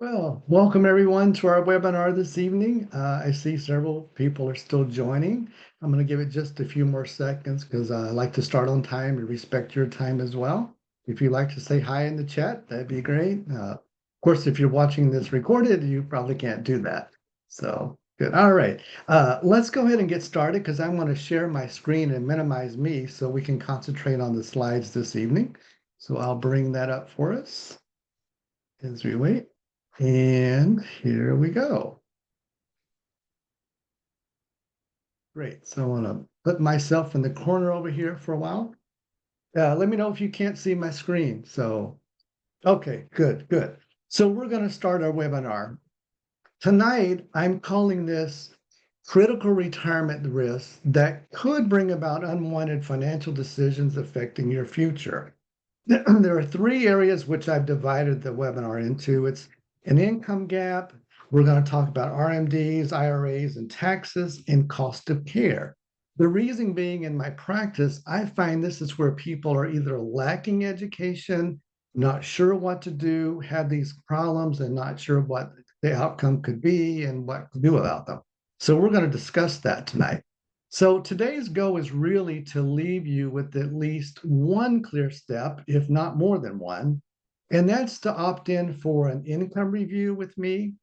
Well, welcome everyone to our webinar this evening. I see several people are still joining. I'm going to give it just a few more seconds because I like to start on time and respect your time as well. If you'd like to say hi in the chat, that'd be great. Of course, if you're watching this recorded, you probably can't do that. So good. All right. Let's go ahead and get started because I want to share my screen and minimize me so we can concentrate on the slides this evening. So I'll bring that up for us as we wait. And here we go. Great. So I want to put myself in the corner over here for a while. Let me know if you can't see my screen. So, okay, good, good. So we're going to start our webinar. Tonight, I'm calling this critical retirement risks that could bring about unwanted financial decisions affecting your future. There are three areas which I've divided the webinar into. It's an income gap. We're going to talk about RMDs, IRAs, and taxes and cost of care. The reason being in my practice, I find this is where people are either lacking education, not sure what to do, have these problems, and not sure what the outcome could be and what to do about them. So we're going to discuss that tonight. So today's goal is really to leave you with at least one clear step, if not more than one, and that's to opt in for an income review with me,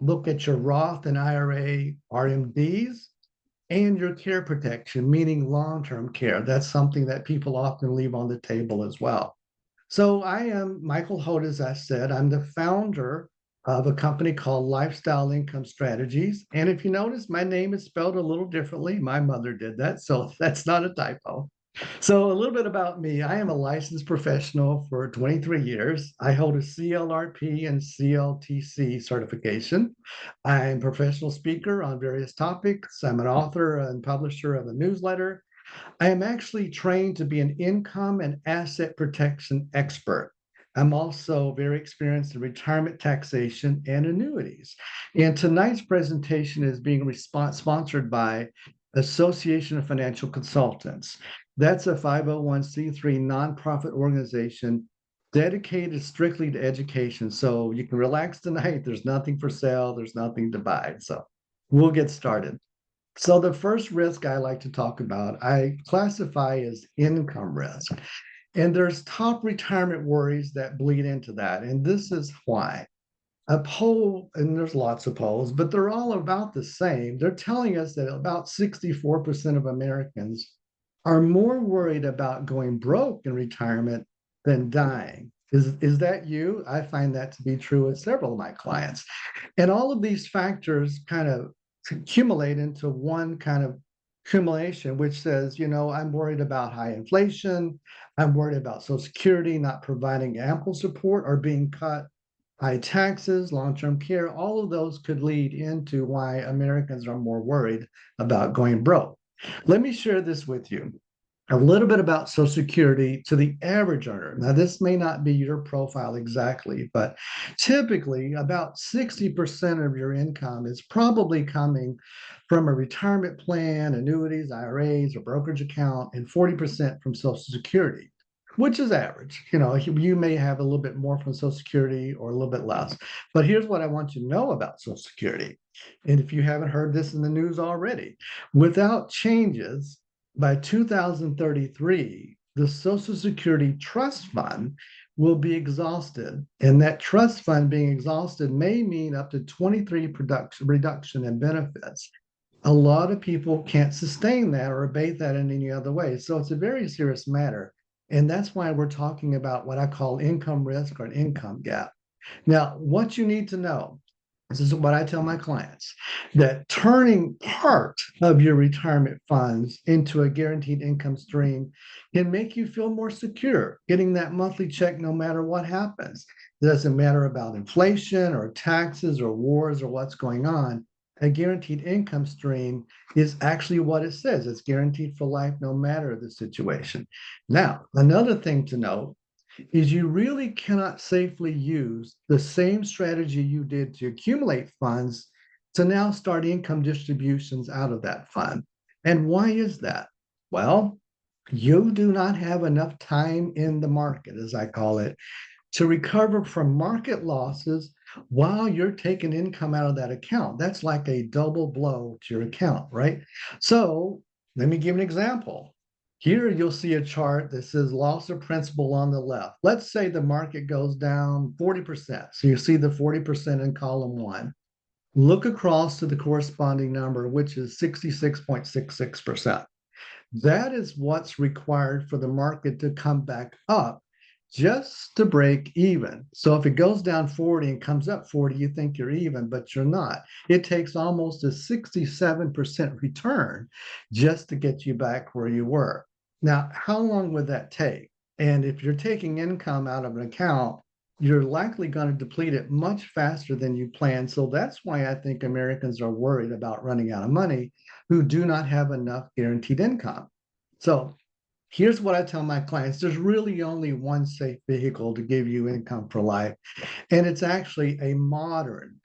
look at your Roth and IRA RMDs, and your care protection, meaning long-term care. That's something that people often leave on the table as well. So I am Michael Holt, as I said. I'm the founder of a company called Lifestyle Income Strategies. And if you notice, my name is spelled a little differently. My mother did that, so that's not a typo. So a little bit about me. I am a licensed professional for 23 years. I hold a CLRP and CLTC certification. I'm a professional speaker on various topics. I'm an author and publisher of a newsletter. I am actually trained to be an income and asset protection expert. I'm also very experienced in retirement taxation and annuities. And tonight's presentation is being sponsored by Association of Financial Consultants. That's a 501c3 nonprofit organization dedicated strictly to education. So you can relax tonight. There's nothing for sale, there's nothing to buy. So we'll get started. So the first risk I like to talk about, I classify as income risk. And there's top retirement worries that bleed into that. And this is why. A poll, and there's lots of polls, but they're all about the same. They're telling us that about 64% of Americans are more worried about going broke in retirement than dying. Is that you? I find that to be true with several of my clients. And all of these factors kind of accumulate into one kind of accumulation, which says, I'm worried about high inflation. I'm worried about Social Security not providing ample support or being cut, high taxes, long-term care. All of those could lead into why Americans are more worried about going broke. Let me share this with you a little bit about Social Security to the average earner. Now, this may not be your profile exactly, but typically about 60% of your income is probably coming from a retirement plan, annuities, IRAs, or brokerage account, and 40% from Social Security, which is average. You may have a little bit more from Social Security or a little bit less. But here's what I want you to know about Social Security. And if you haven't heard this in the news already, without changes, by 2033, the Social Security Trust Fund will be exhausted. And that trust fund being exhausted may mean up to 23 reduction in benefits. A lot of people can't sustain that or abate that in any other way. So it's a very serious matter. And that's why we're talking about what I call income risk or an income gap. Now, what you need to know, this is what I tell my clients, that turning part of your retirement funds into a guaranteed income stream can make you feel more secure, getting that monthly check no matter what happens. It doesn't matter about inflation or taxes or wars or what's going on. A guaranteed income stream is actually what it says. It's guaranteed for life no matter the situation. Now, another thing to note is you really cannot safely use the same strategy you did to accumulate funds to now start income distributions out of that fund. And why is that? Well, you do not have enough time in the market, as I call it, to recover from market losses while you're taking income out of that account. That's like a double blow to your account, right? So let me give an example. Here you'll see a chart that says loss of principal on the left. Let's say the market goes down 40%. So you see the 40% in column one. Look across to the corresponding number, which is 66.66%. That is what's required for the market to come back up just to break even. So if it goes down 40 and comes up 40, you think you're even, but you're not. It takes almost a 67% return just to get you back where you were. Now, how long would that take? And if you're taking income out of an account, you're likely going to deplete it much faster than you planned. So that's why I think Americans are worried about running out of money who do not have enough guaranteed income. So here's what I tell my clients: there's really only one safe vehicle to give you income for life, and it's actually a modern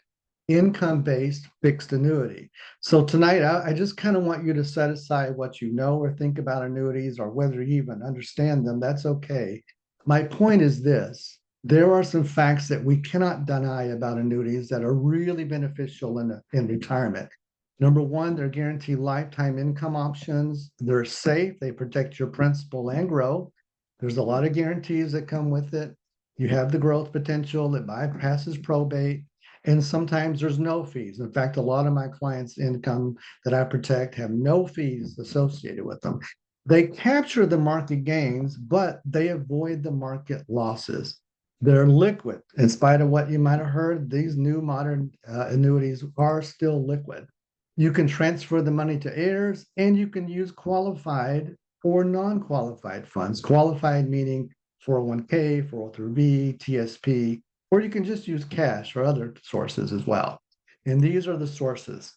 income-based fixed annuity. So tonight, I just kind of want you to set aside what you know or think about annuities, or whether you even understand them. That's okay. My point is this: there are some facts that we cannot deny about annuities that are really beneficial in retirement. Number one, they're guaranteed lifetime income options. They're safe. They protect your principal and growth. There's a lot of guarantees that come with it. You have the growth potential. It bypasses probate. And sometimes there's no fees. In fact, a lot of my clients' income that I protect have no fees associated with them. They capture the market gains, but they avoid the market losses. They're liquid. In spite of what you might have heard, these new modern annuities are still liquid. You can transfer the money to heirs, and you can use qualified or non-qualified funds. Qualified meaning 401k, 403b, TSP, or you can just use cash or other sources as well. And these are the sources.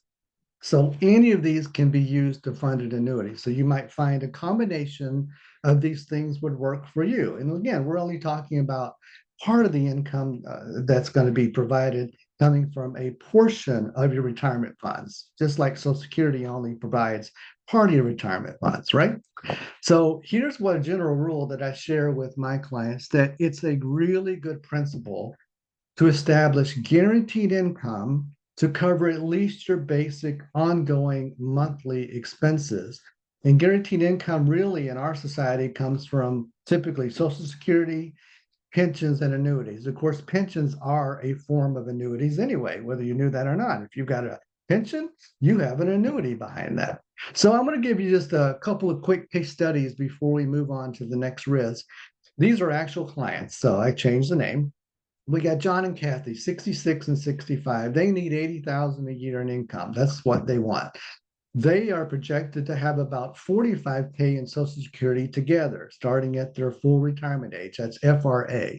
So any of these can be used to fund an annuity. So you might find a combination of these things would work for you. And again, we're only talking about part of the income that's going to be provided coming from a portion of your retirement funds, just like Social Security only provides part of your retirement funds, right? So here's what a general rule that I share with my clients, that it's a really good principle to establish guaranteed income to cover at least your basic ongoing monthly expenses. And guaranteed income really in our society comes from typically Social Security, pensions, and annuities. Of course, pensions are a form of annuities anyway, whether you knew that or not. If you've got a pension, you have an annuity behind that. So I'm going to give you just a couple of quick case studies before we move on to the next risk. These are actual clients, so I changed the name. We got John and Kathy, 66 and 65. They need 80,000 a year in income. That's what they want. They are projected to have about 45K in Social Security together, starting at their full retirement age. That's FRA.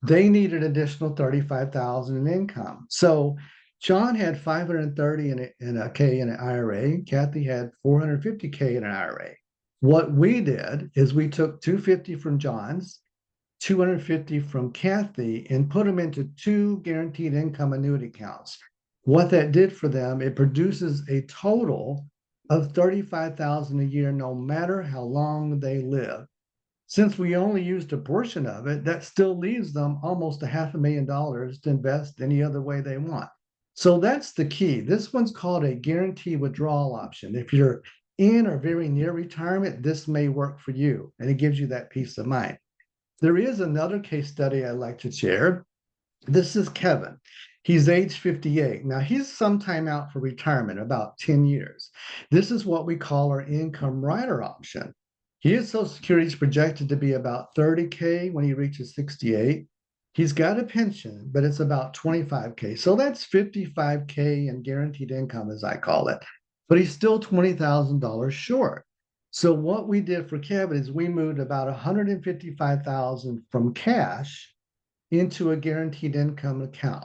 They need an additional 35,000 in income. So John had 530 in a K in an IRA. Kathy had 450K in an IRA. What we did is we took 250 from John's, 250 from Kathy, and put them into two guaranteed income annuity accounts. What that did for them, it produces a total of 35,000 a year, no matter how long they live. Since we only used a portion of it, that still leaves them almost $500,000 to invest any other way they want. So that's the key. This one's called a guarantee withdrawal option. If you're in or very near retirement, this may work for you, and it gives you that peace of mind. There is another case study I'd like to share. This is Kevin. He's age 58. Now, he's sometime out for retirement, about 10 years. This is what we call our income rider option. His Social Security is projected to be about 30K when he reaches 68. He's got a pension, but it's about 25K. So that's 55K in guaranteed income, as I call it. But he's still $20,000 short. So what we did for Kevin is we moved about 155,000 from cash into a guaranteed income account.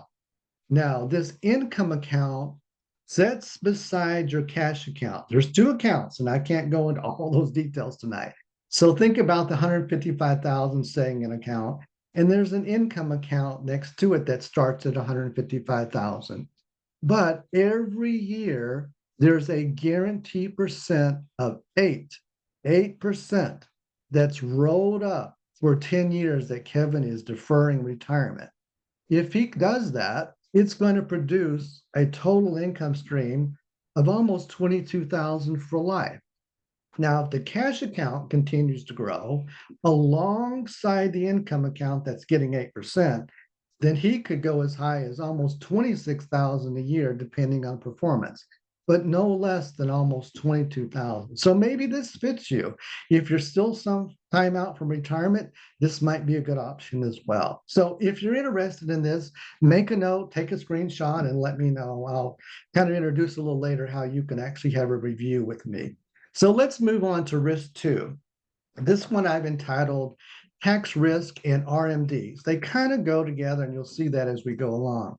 Now, this income account sits beside your cash account. There's two accounts, and I can't go into all those details tonight. So think about the 155,000 staying in account, and there's an income account next to it that starts at 155,000. But every year, there's a guaranteed percent of 8% that's rolled up for 10 years that Kevin is deferring retirement. If he does that, it's going to produce a total income stream of almost 22,000 for life. Now, if the cash account continues to grow alongside the income account that's getting 8%, then he could go as high as almost 26,000 a year, depending on performance, but no less than almost 22,000. So maybe this fits you. If you're still some time out from retirement, this might be a good option as well. So if you're interested in this, make a note, take a screenshot, and let me know. I'll kind of introduce a little later how you can actually have a review with me. So let's move on to risk two. This one I've entitled Tax Risk and RMDs. They kind of go together, and you'll see that as we go along.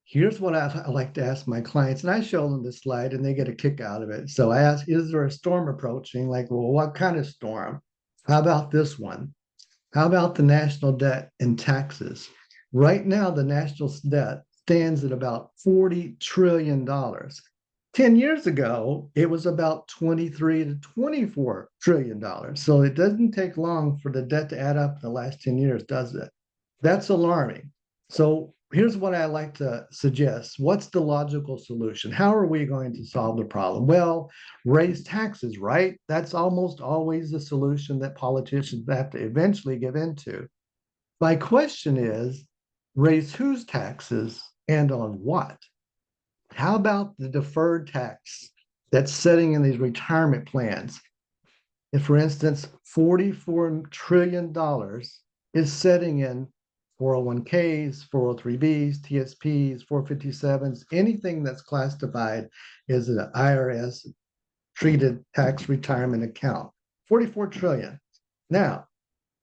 Here's what I like to ask my clients, and I show them this slide, and they get a kick out of it. So I ask, is there a storm approaching? Like, well, what kind of storm? How about this one? How about the national debt and taxes? Right now, the national debt stands at about $40 trillion. 10 years ago, it was about 23 to 24 trillion dollars. So it doesn't take long for the debt to add up in the last 10 years, does it? That's alarming. So here's what I like to suggest. What's the logical solution? How are we going to solve the problem? Well, raise taxes, right? That's almost always the solution that politicians have to eventually give into. My question is, raise whose taxes and on what? How about the deferred tax that's sitting in these retirement plans? If, for instance, $44 trillion is sitting in 401ks, 403bs, TSPs, 457s, anything that's classified as an IRS treated tax retirement account. 44 trillion. Now,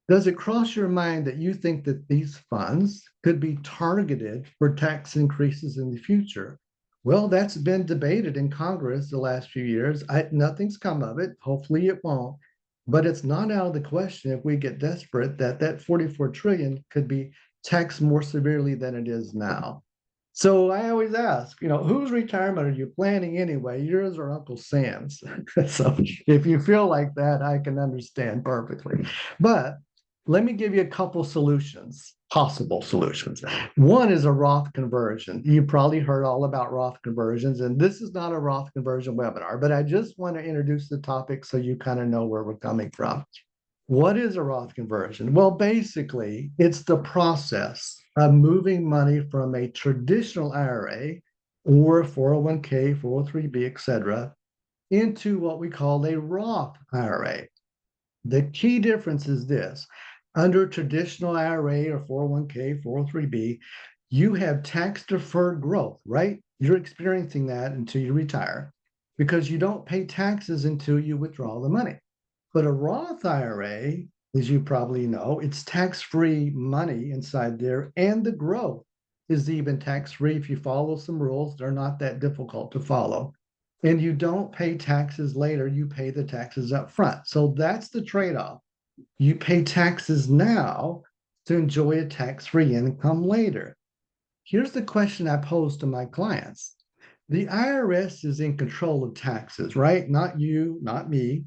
does it cross your mind that you think that these funds could be targeted for tax increases in the future? Well, that's been debated in Congress the last few years. Nothing's come of it. Hopefully it won't. But it's not out of the question if we get desperate that 44 trillion could be taxed more severely than it is now. So I always ask, whose retirement are you planning anyway, yours or Uncle Sam's? So if you feel like that, I can understand perfectly. But let me give you a couple solutions, possible solutions. One is a Roth conversion. You probably heard all about Roth conversions, and this is not a Roth conversion webinar, but I just want to introduce the topic so you kind of know where we're coming from. What is a Roth conversion? Well, basically, it's the process of moving money from a traditional IRA or 401k, 403b, etc., into what we call a Roth IRA. The key difference is this. Under traditional IRA or 401k, 403b, you have tax deferred growth, right? You're experiencing that until you retire because you don't pay taxes until you withdraw the money. But a Roth IRA, as you probably know, it's tax-free money inside there, and the growth is even tax-free if you follow some rules. They're not that difficult to follow. And you don't pay taxes later, you pay the taxes up front. So that's the trade-off. You pay taxes now to enjoy a tax-free income later. Here's the question I pose to my clients. The IRS is in control of taxes, right? Not you, not me.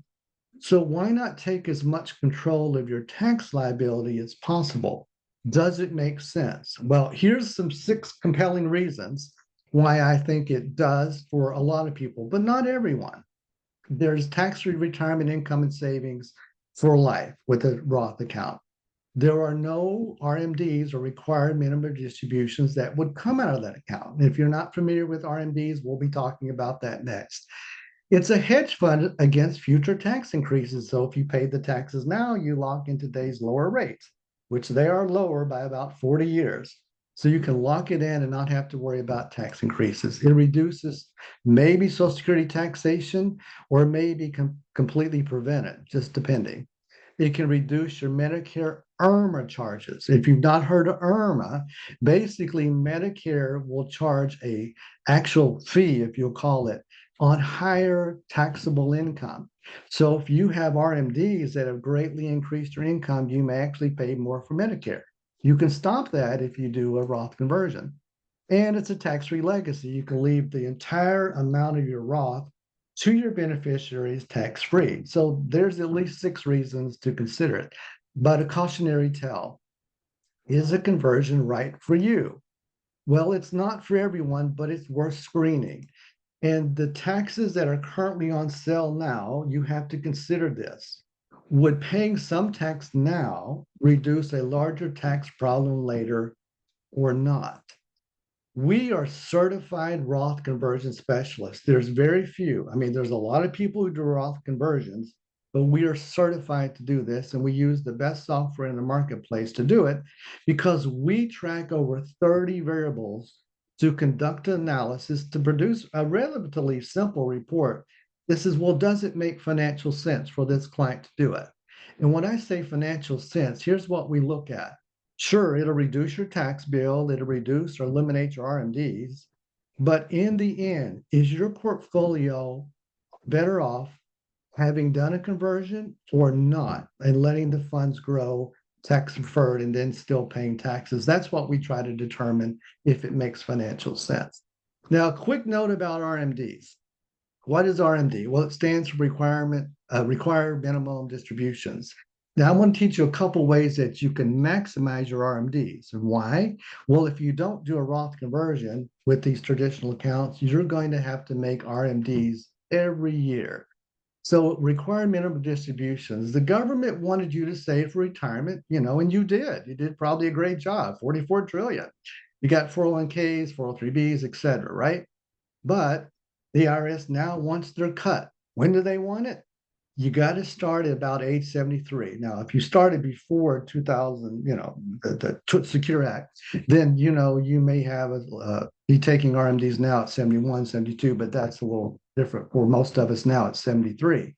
So why not take as much control of your tax liability as possible? Does it make sense? Well, here's some 6 compelling reasons why I think it does for a lot of people, but not everyone. There's tax-free retirement income and savings for life with a Roth account. There are no RMDs or required minimum distributions that would come out of that account. And if you're not familiar with RMDs, we'll be talking about that next. It's a hedge fund against future tax increases. So if you pay the taxes now, you lock in today's lower rates, which they are lower by about 40 years. So you can lock it in and not have to worry about tax increases. It reduces maybe Social Security taxation or maybe completely prevent it, just depending. It can reduce your Medicare IRMA charges. If you've not heard of IRMA, basically Medicare will charge a actual fee, if you'll call it, on higher taxable income. So if you have RMDs that have greatly increased your income, you may actually pay more for Medicare. You can stop that if you do a Roth conversion. And it's a tax-free legacy. You can leave the entire amount of your Roth to your beneficiaries tax-free. So there's at least 6 reasons to consider it. But a cautionary tale. Is a conversion right for you? Well, it's not for everyone, but it's worth screening. And the taxes that are currently on sale now, you have to consider this. Would paying some tax now reduce a larger tax problem later or not? We are certified Roth conversion specialists. There's very few. I mean, there's a lot of people who do Roth conversions, but we are certified to do this, and we use the best software in the marketplace to do it because we track over 30 variables to conduct an analysis to produce a relatively simple report. This is, well, does it make financial sense for this client to do it? And when I say financial sense, here's what we look at. Sure, it'll reduce your tax bill, it'll reduce or eliminate your RMDs, but in the end, is your portfolio better off having done a conversion or not and letting the funds grow tax deferred and then still paying taxes? That's what we try to determine if it makes financial sense. Now, a quick note about RMDs. What is RMD? Well, it stands for required minimum distributions. Now, I'm going to teach you a couple ways that you can maximize your RMDs. And why? Well, if you don't do a Roth conversion with these traditional accounts, you're going to have to make RMDs every year. So required minimum distributions, the government wanted you to save for retirement, and you did. You did probably a great job, 44 trillion. You got 401ks, 403bs, et cetera, right? But the IRS now wants their cut. When do they want it? You got to start at about age 73. Now, if you started before 2000, the Secure Act, then, you may have be taking RMDs now at 71, 72, but that's a little different for most of us now at 73.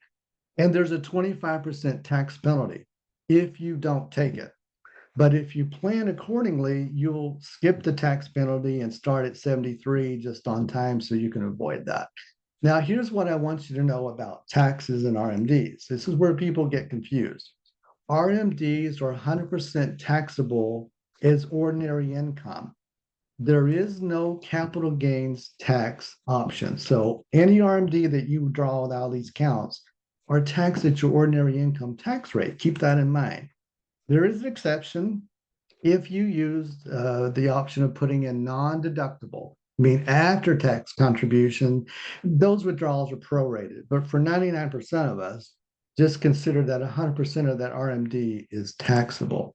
And there's a 25% tax penalty if you don't take it. But if you plan accordingly, you'll skip the tax penalty and start at 73 just on time so you can avoid that. Now, here's what I want you to know about taxes and RMDs. This is where people get confused. RMDs are 100% taxable as ordinary income. There is no capital gains tax option. So any RMD that you draw out of these counts are taxed at your ordinary income tax rate. Keep that in mind. There is an exception if you use the option of putting in non-deductible, I mean after tax contribution, those withdrawals are prorated. But for 99% of us, just consider that 100% of that RMD is taxable.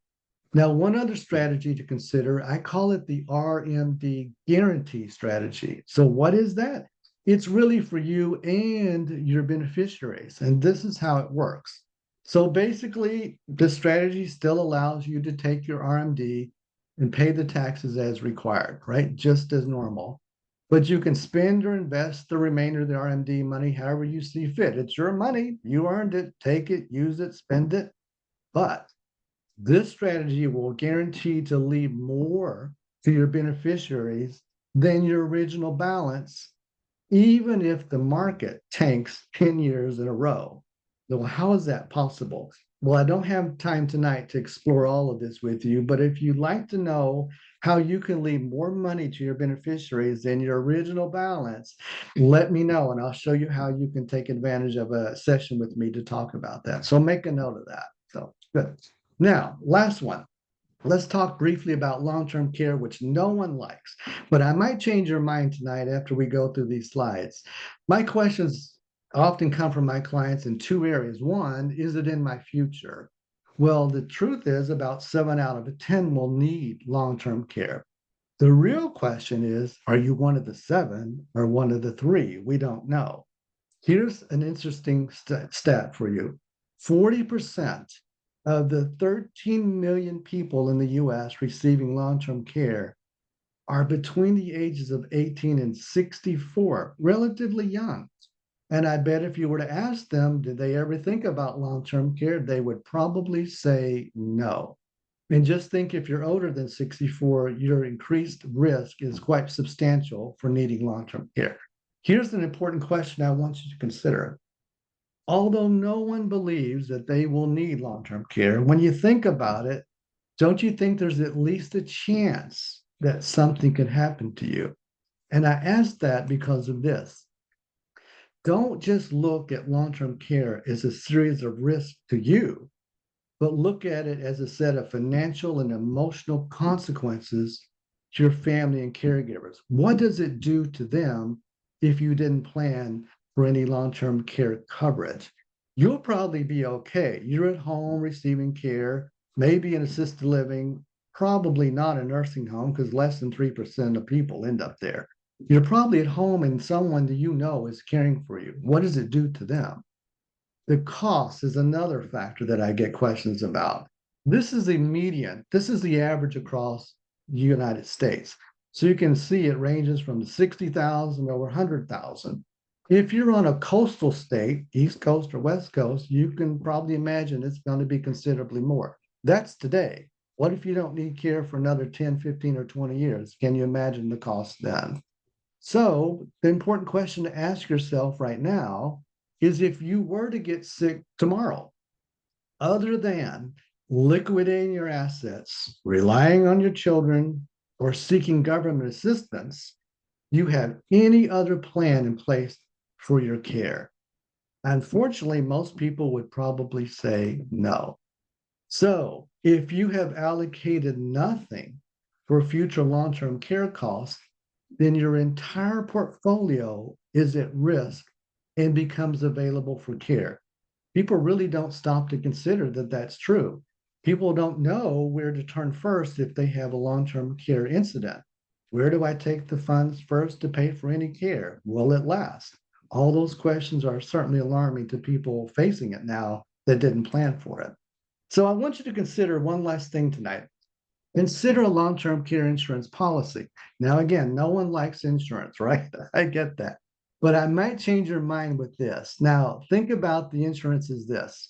Now, one other strategy to consider, I call it the RMD guarantee strategy. So what is that? It's really for you and your beneficiaries. And this is how it works. So basically, this strategy still allows you to take your RMD and pay the taxes as required, right? Just as normal. But you can spend or invest the remainder of the RMD money however you see fit. It's your money. You earned it. Take it, use it, spend it. But this strategy will guarantee to leave more to your beneficiaries than your original balance, even if the market tanks 10 years in a row. So how is that possible? Well, I don't have time tonight to explore all of this with you, but if you'd like to know how you can leave more money to your beneficiaries than your original balance, let me know, and I'll show you how you can take advantage of a session with me to talk about that. So make a note of that. So good. Now, last one. Let's talk briefly about long-term care, which no one likes, but I might change your mind tonight after we go through these slides. My questions often come from my clients in two areas. One, is it in my future? Well, the truth is about 7 out of 10 will need long-term care. The real question is, are you one of the 7 or one of the 3? We don't know. Here's an interesting stat for you. 40% of the 13 million people in the US receiving long-term care are between the ages of 18 and 64, relatively young. And I bet if you were to ask them, did they ever think about long-term care, they would probably say no. And just think if you're older than 64, your increased risk is quite substantial for needing long-term care. Here's an important question I want you to consider. Although no one believes that they will need long-term care, when you think about it, don't you think there's at least a chance that something could happen to you? And I ask that because of this. Don't just look at long-term care as a series of risks to you, but look at it as a set of financial and emotional consequences to your family and caregivers. What does it do to them if you didn't plan for any long-term care coverage? You'll probably be okay. You're at home receiving care, maybe in assisted living, probably not a nursing home because less than 3% of people end up there. You're probably at home and someone that you know is caring for you. What does it do to them? The cost is another factor that I get questions about. This is the median. This is the average across the United States. So you can see it ranges from 60,000 over 100,000. If you're on a coastal state, East Coast or West Coast, you can probably imagine it's going to be considerably more. That's today. What if you don't need care for another 10, 15, or 20 years? Can you imagine the cost then? So the important question to ask yourself right now is if you were to get sick tomorrow, other than liquidating your assets, relying on your children, or seeking government assistance, you have any other plan in place for your care? Unfortunately, most people would probably say no. So if you have allocated nothing for future long-term care costs, then your entire portfolio is at risk and becomes available for care. People really don't stop to consider that that's true. People don't know where to turn first if they have a long-term care incident. Where do I take the funds first to pay for any care? Will it last? All those questions are certainly alarming to people facing it now that didn't plan for it. So I want you to consider one last thing tonight. Consider a long-term care insurance policy. Now, again, no one likes insurance, right? I get that. But I might change your mind with this. Now, think about the insurance as this.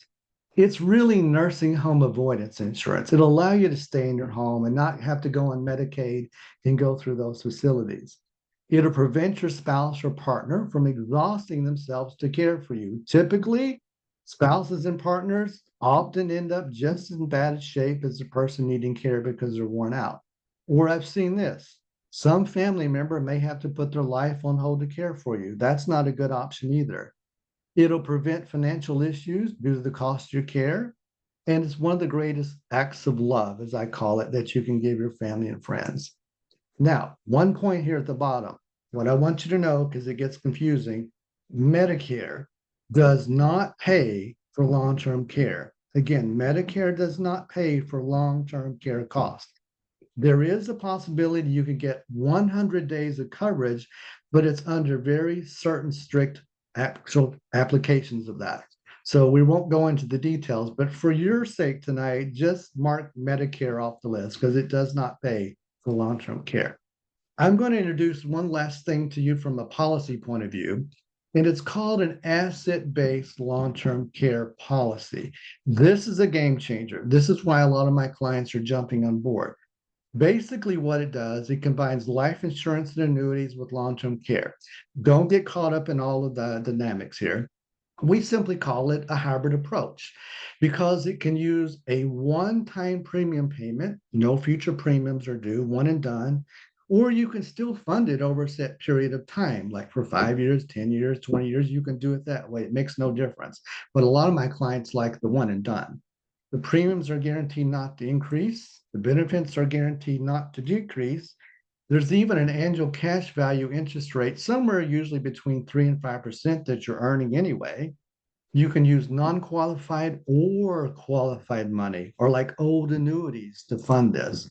It's really nursing home avoidance insurance. It'll allow you to stay in your home and not have to go on Medicaid and go through those facilities. It'll prevent your spouse or partner from exhausting themselves to care for you. Typically, spouses and partners often end up just in bad shape as the person needing care because they're worn out. Or I've seen this. Some family member may have to put their life on hold to care for you. That's not a good option either. It'll prevent financial issues due to the cost of your care. And it's one of the greatest acts of love, as I call it, that you can give your family and friends. Now, one point here at the bottom, what I want you to know, because it gets confusing, Medicare does not pay for long-term care. Again, Medicare does not pay for long-term care costs. There is a possibility you could get 100 days of coverage, but it's under very certain strict actual applications of that. So we won't go into the details, but for your sake tonight, just mark Medicare off the list because it does not pay for long-term care. I'm going to introduce one last thing to you from a policy point of view, and it's called an asset-based long-term care policy. This is a game changer. This is why a lot of my clients are jumping on board. Basically, what it does, it combines life insurance and annuities with long-term care. Don't get caught up in all of the dynamics here. We simply call it a hybrid approach because it can use a one-time premium payment, no future premiums are due, one and done, or you can still fund it over a set period of time, like for 5 years, 10 years, 20 years, you can do it that way. It makes no difference. But a lot of my clients like the one and done. The premiums are guaranteed not to increase. The benefits are guaranteed not to decrease. There's even an annual cash value interest rate, somewhere usually between 3 and 5% that you're earning anyway. You can use non-qualified or qualified money, or like old annuities to fund this.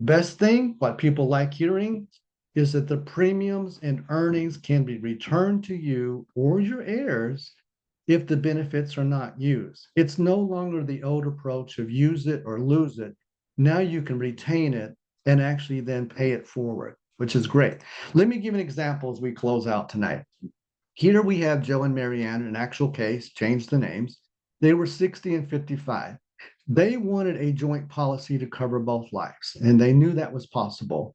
Best thing, what people like hearing, is that the premiums and earnings can be returned to you or your heirs if the benefits are not used. It's no longer the old approach of use it or lose it. Now you can retain it and actually then pay it forward, which is great. Let me give an example as we close out tonight. Here we have Joe and Marianne, an actual case, changed the names. They were 60 and 55. They wanted a joint policy to cover both lives, and they knew that was possible.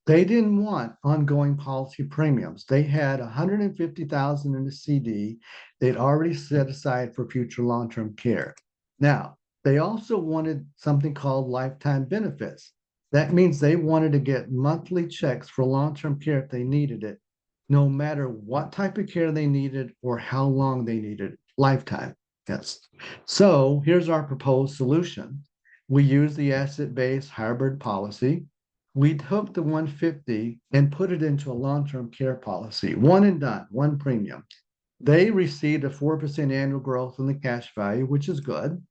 They didn't want ongoing policy premiums. They had 150,000 in a CD they'd already set aside for future long-term care. Now, they also wanted something called lifetime benefits. That means they wanted to get monthly checks for long-term care if they needed it, no matter what type of care they needed or how long they needed, lifetime. Yes. So here's our proposed solution. We use the asset-based hybrid policy. We took the 150 and put it into a long-term care policy, one and done, one premium. They received a 4% annual growth in the cash value, which is good.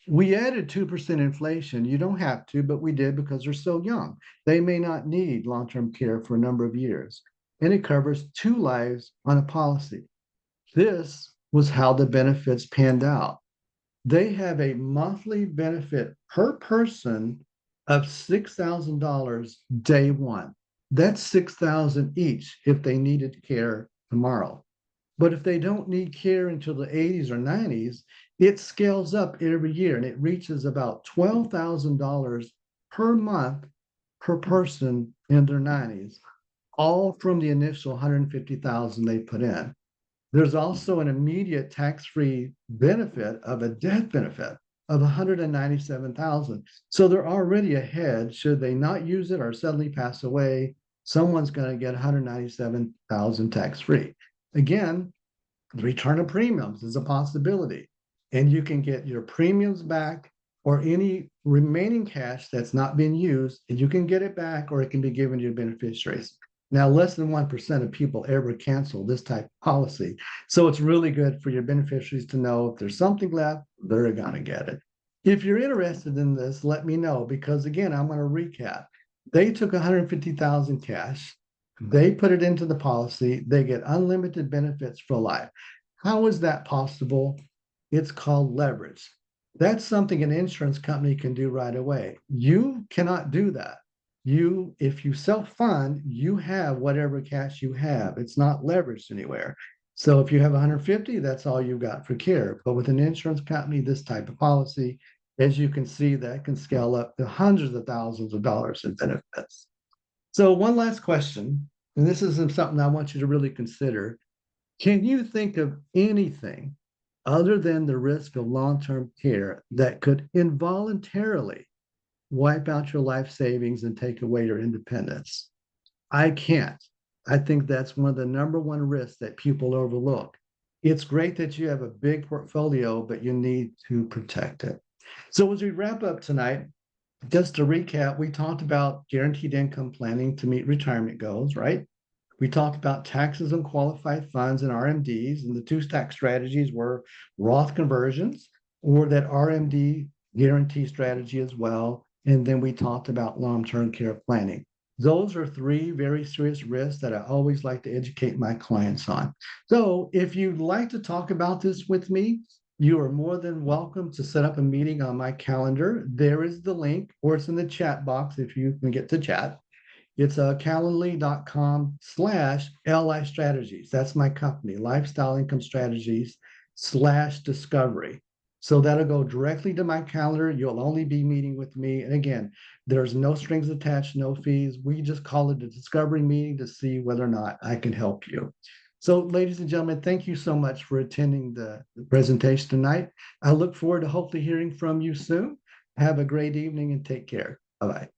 We added 2% inflation. You don't have to, but we did because they're so young. They may not need long-term care for a number of years. And it covers 2 lives on a policy. This was how the benefits panned out. They have a monthly benefit per person of $6,000 day one. That's 6,000 each if they needed care tomorrow. But if they don't need care until the 80s or 90s, it scales up every year and it reaches about $12,000 per month per person in their 90s, all from the initial 150,000 they put in. There's also an immediate tax-free benefit of a death benefit of 197,000. So they're already ahead. Should they not use it or suddenly pass away, someone's going to get 197,000 tax-free. Again, the return of premiums is a possibility. And you can get your premiums back or any remaining cash that's not been used, and you can get it back or it can be given to your beneficiaries. Now, less than 1% of people ever cancel this type of policy. So it's really good for your beneficiaries to know if there's something left, they're going to get it. If you're interested in this, let me know, because again, I'm going to recap. They took 150,000 cash. They put it into the policy. They get unlimited benefits for life. How is that possible? It's called leverage. That's something an insurance company can do right away. You cannot do that. If you self-fund, you have whatever cash you have. It's not leveraged anywhere. So if you have 150, that's all you've got for care. But with an insurance company, this type of policy, as you can see, that can scale up to hundreds of thousands of dollars in benefits. So one last question, and this is something I want you to really consider. Can you think of anything other than the risk of long-term care that could involuntarily wipe out your life savings and take away your independence? I can't. I think that's one of the number one risks that people overlook. It's great that you have a big portfolio, but you need to protect it. So as we wrap up tonight, just to recap, we talked about guaranteed income planning to meet retirement goals, right? We talked about taxes on qualified funds and RMDs, and the two tax strategies were Roth conversions or that RMD guarantee strategy as well. And then we talked about long-term care planning. Those are 3 very serious risks that I always like to educate my clients on. So if you'd like to talk about this with me, you are more than welcome to set up a meeting on my calendar. There is the link, or it's in the chat box if you can get to chat. It's calendly.com/LI strategies. That's my company, Lifestyle Income Strategies/discovery. So that'll go directly to my calendar. You'll only be meeting with me. And again, there's no strings attached, no fees. We just call it a discovery meeting to see whether or not I can help you. So, ladies and gentlemen, thank you so much for attending the presentation tonight. I look forward to hopefully hearing from you soon. Have a great evening and take care. Bye-bye.